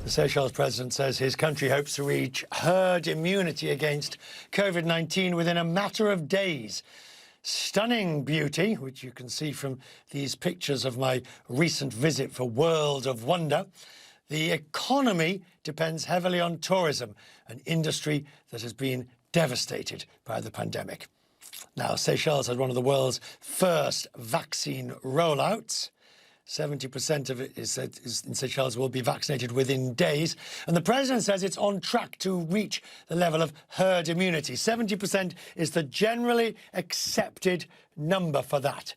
The Seychelles president says his country hopes to reach herd immunity against COVID-19 within a matter of days. Stunning beauty, which you can see from these pictures of my recent visit for World of Wonder. The economy depends heavily on tourism, an industry that has been devastated by the pandemic. Now, Seychelles had one of the world's first vaccine rollouts. 70% of it is in Seychelles will be vaccinated within days. And the president says it's on track to reach the level of herd immunity. 70% is the generally accepted number for that.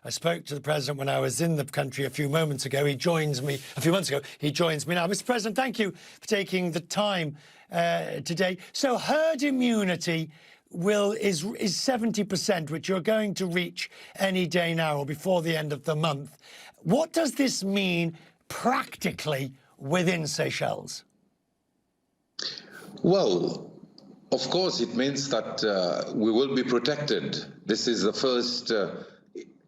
I spoke to the president when I was in the country a few months ago. He joins me now. Mr. President, thank you for taking the time today. So herd immunity is 70%, which you're going to reach any day now or before the end of the month. What does this mean practically within Seychelles? Well, of course, it means that we will be protected. This is the first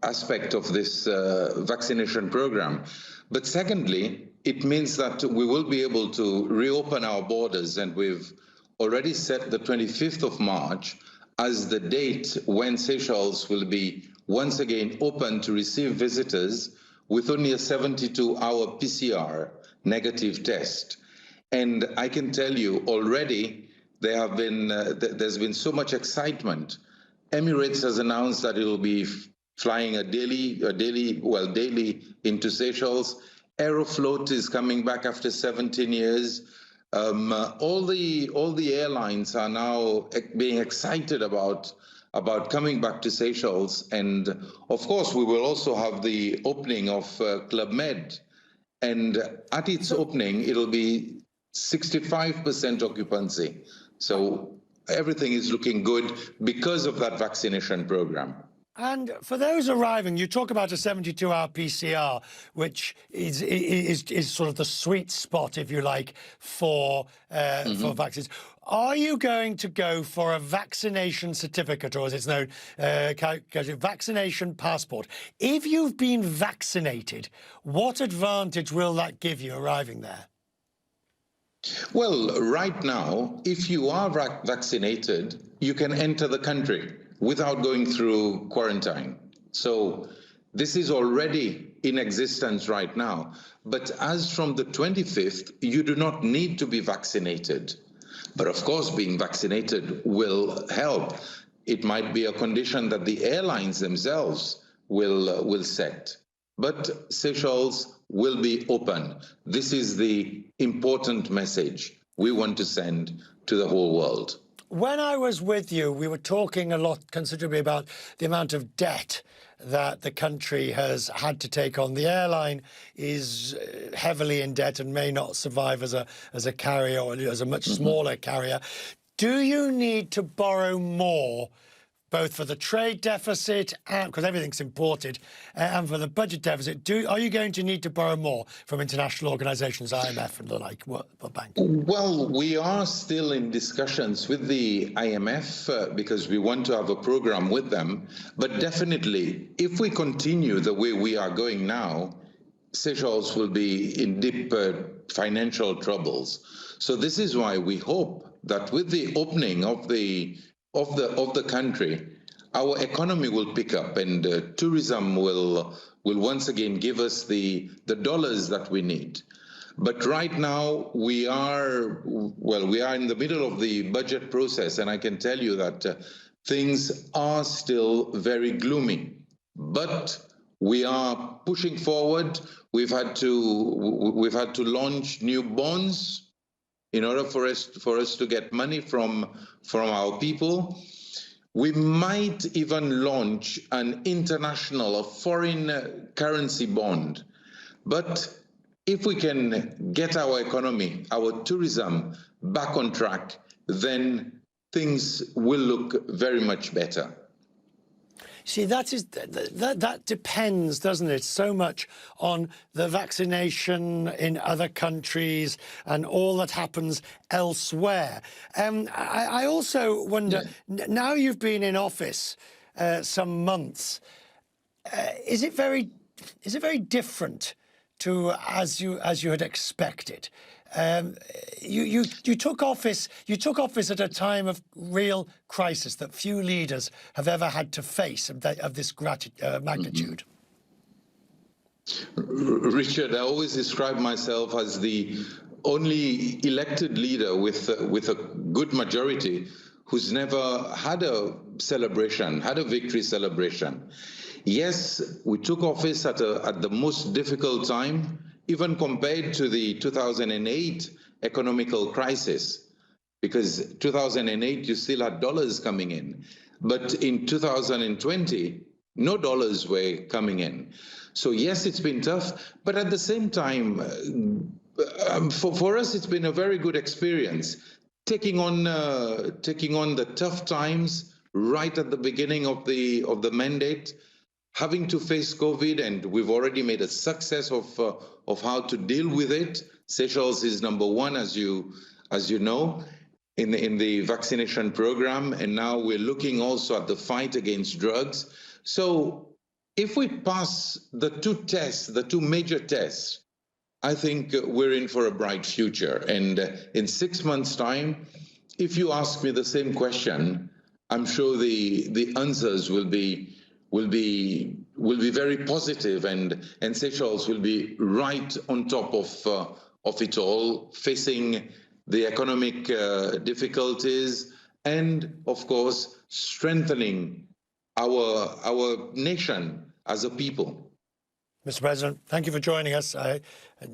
aspect of this vaccination program. But secondly, it means that we will be able to reopen our borders, and we've already set the 25th of March as the date when Seychelles will be once again open to receive visitors with only a 72-hour PCR negative test. And I can tell you already there's been so much excitement. Emirates has announced that it will be flying daily into Seychelles. Aeroflot is coming back after 17 years. All the airlines are now being excited about coming back to Seychelles. And of course, we will also have the opening of Club Med. And at its opening, it'll be 65% occupancy. So everything is looking good because of that vaccination program. And for those arriving, you talk about a 72-hour PCR, which is sort of the sweet spot, if you like, for vaccines. Are you going to go for a vaccination certificate, or as it's known, vaccination passport? If you've been vaccinated, what advantage will that give you arriving there? Well, right now, if you are vaccinated, you can enter the country without going through quarantine. So this is already in existence right now. But as from the 25th, you do not need to be vaccinated. But of course, being vaccinated will help. It might be a condition that the airlines themselves will set. But Seychelles will be open. This is the important message we want to send to the whole world. When I was with you, we were talking a lot considerably about the amount of debt that the country has had to take on. The airline is heavily in debt and may not survive as a carrier or as a much smaller carrier. Do you need to borrow more, both for the trade deficit, and because everything's imported, and for the budget deficit? Are you going to need to borrow more from international organisations, IMF and the like, World Bank? Well, we are still in discussions with the IMF because we want to have a program with them. But definitely, if we continue the way we are going now, Seychelles will be in deep financial troubles. So this is why we hope that with the opening of the country, our economy will pick up, and tourism will once again give us the dollars that we need. But right now we are in the middle of the budget process, and I can tell you that things are still very gloomy. But we are pushing forward. We've had to launch new bonds in order for us to get money from our people. We might even launch an international, a foreign currency bond. But if we can get our economy, our tourism back on track, then things will look very much better. See, that depends, doesn't it, so much on the vaccination in other countries and all that happens elsewhere. I also wonder, now you've been in office some months, is it very different to as you had expected. You took office. You took office at a time of real crisis that few leaders have ever had to face of this magnitude. Richard, I always describe myself as the only elected leader with a good majority who's never had a celebration, had a victory celebration. Yes, we took office at the most difficult time, even compared to the 2008 economical crisis, because 2008 you still had dollars coming in, but in 2020 no dollars were coming in. So yes, it's been tough, but at the same time, for us it's been a very good experience, taking on the tough times right at the beginning of the mandate, having to face COVID, and we've already made a success of how to deal with it. Seychelles is number one, as you know, in the vaccination program, and now we're looking also at the fight against drugs. So if we pass the two major tests, I think we're in for a bright future. And in 6 months' time, if you ask me the same question, I'm sure the answers will be very positive, and Seychelles will be right on top of it all, facing the economic difficulties, and of course strengthening our nation as a people. Mr. President, thank you for joining us. I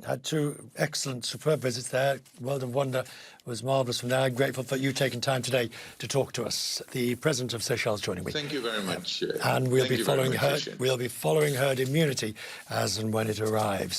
had two excellent, superb visits there. World of Wonder was marvellous from there. I'm grateful for you taking time today to talk to us. The President of Seychelles joining me. Thank you very much. And we'll be following herd immunity as and when it arrives.